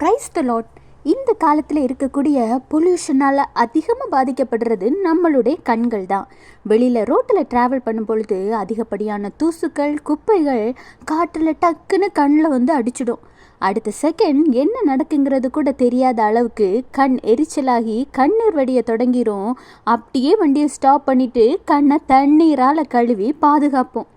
Praise the Lord. இந்த காலத்தில் இருக்கக்கூடிய பொல்யூஷனால் அதிகமாக பாதிக்கப்படுறது நம்மளுடைய கண்கள் தான். வெளியில் ரோட்டில் ட்ராவல் பண்ணும் பொழுது அதிகப்படியான தூசுக்கள், குப்பைகள் காற்றில் டக்குன்னு கண்ணில் அடிச்சிடும். அடுத்த செகண்ட் என்ன நடக்குங்கிறது கூட தெரியாத அளவுக்கு கண் எரிச்சலாகி கண்ணீர் வடிய தொடங்கிரும். அப்படியே வண்டியை ஸ்டாப் பண்ணிவிட்டு கண்ணை தண்ணீரால் கழுவி பாதுகாப்போம்.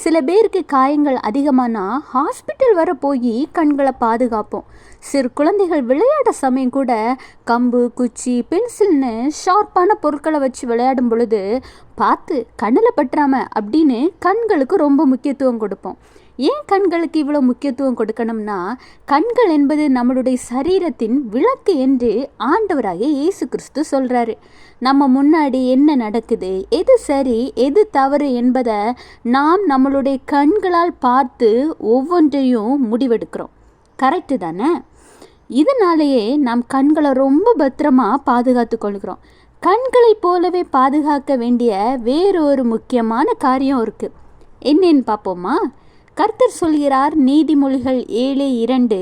சில பேருக்கு காயங்கள் அதிகமானால் ஹாஸ்பிட்டல் வர போய் கண்களை பாதுகாப்போம். சிறு குழந்தைகள் விளையாட சமயம் கூட கம்பு, குச்சி, பென்சில்னு ஷார்ப்பான பொருட்களை வச்சு விளையாடும் பொழுது பார்த்து கண்ணில் பற்றாம அப்படின்னு கண்களுக்கு ரொம்ப முக்கியத்துவம் கொடுப்போம். ஏன் கண்களுக்கு இவ்வளோ முக்கியத்துவம் கொடுக்கணும்னா, கண்கள் என்பது நம்மளுடைய சரீரத்தின் விளக்கு என்று ஆண்டவராகிய இயேசு கிறிஸ்து சொல்கிறாரு. நம்ம முன்னாடி என்ன நடக்குது, எது சரி எது தவறு என்பதை நாம் நம்மளுடைய கண்களால் பார்த்து ஒவ்வொன்றையும் முடிவெடுக்கிறோம். கரெக்டு தானே? இதனாலேயே நாம் கண்களை ரொம்ப பத்திரமா பாதுகாத்து கொள்கிறோம். கண்களை போலவே பாதுகாக்க வேண்டிய வேறொரு முக்கியமான காரியம் இருக்குது. என்னன்னு பார்ப்போமா? கர்த்தர் சொல்கிறார், நீதிமொழிகள் 7:2,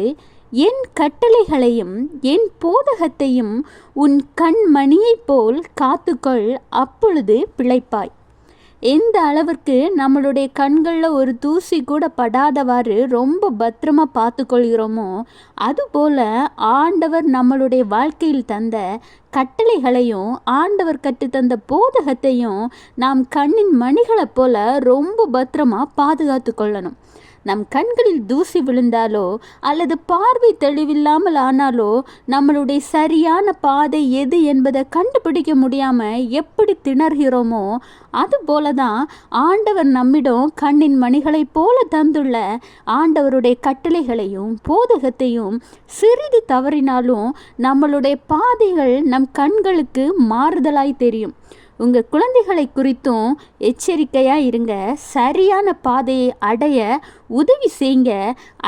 என் கட்டளைகளையும் என் போதகத்தையும் உன் கண்மணியைப் போல் காத்துக்கொள், அப்பொழுது பிழைப்பாய். எந்த அளவிற்கு நம்மளுடைய கண்களில் ஒரு தூசி கூட படாதவாறு ரொம்ப பத்திரமா பார்த்து கொள்கிறோமோ, அதுபோல் ஆண்டவர் நம்மளுடைய வாழ்க்கையில் தந்த கட்டளைகளையும் ஆண்டவர் கற்றுத்தந்த போதகத்தையும் நாம் கண்ணின் மணிகளைப் போல ரொம்ப பத்திரமா பாதுகாத்து கொள்ளணும். நம் கண்களில் தூசி விழுந்தாலோ அல்லது பார்வை தெளிவில்லாமல் ஆனாலோ நம்மளுடைய சரியான பாதை எது என்பதை கண்டுபிடிக்க முடியாமல் எப்படி திணறுகிறோமோ, அதுபோல தான் ஆண்டவர் நம்மிடம் கண்ணின் மணிகளைப் போல தந்துள்ள ஆண்டவருடைய கட்டளைகளையும் போதகத்தையும் சிறிது தவறினாலும் நம்மளுடைய பாதைகள் நம் கண்களுக்கு மாறுதலாய் தெரியும். உங்கள் குழந்தைகளை குறித்தும் எச்சரிக்கையாக இருங்க. சரியான பாதையை அடைய உதவி செய்யுங்க.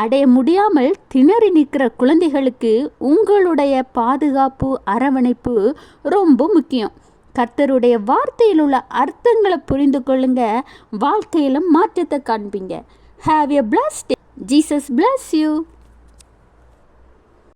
அடைய முடியாமல் திணறி நிற்கிற குழந்தைகளுக்கு உங்களுடைய பாதுகாப்பு, அரவணைப்பு ரொம்ப முக்கியம். கர்த்தருடைய வார்த்தையில் உள்ள அர்த்தங்களை புரிந்து கொள்ளுங்க. வாழ்க்கையில மாற்றத்தை காண்பீங்க. Have a blessed day. Jesus bless you.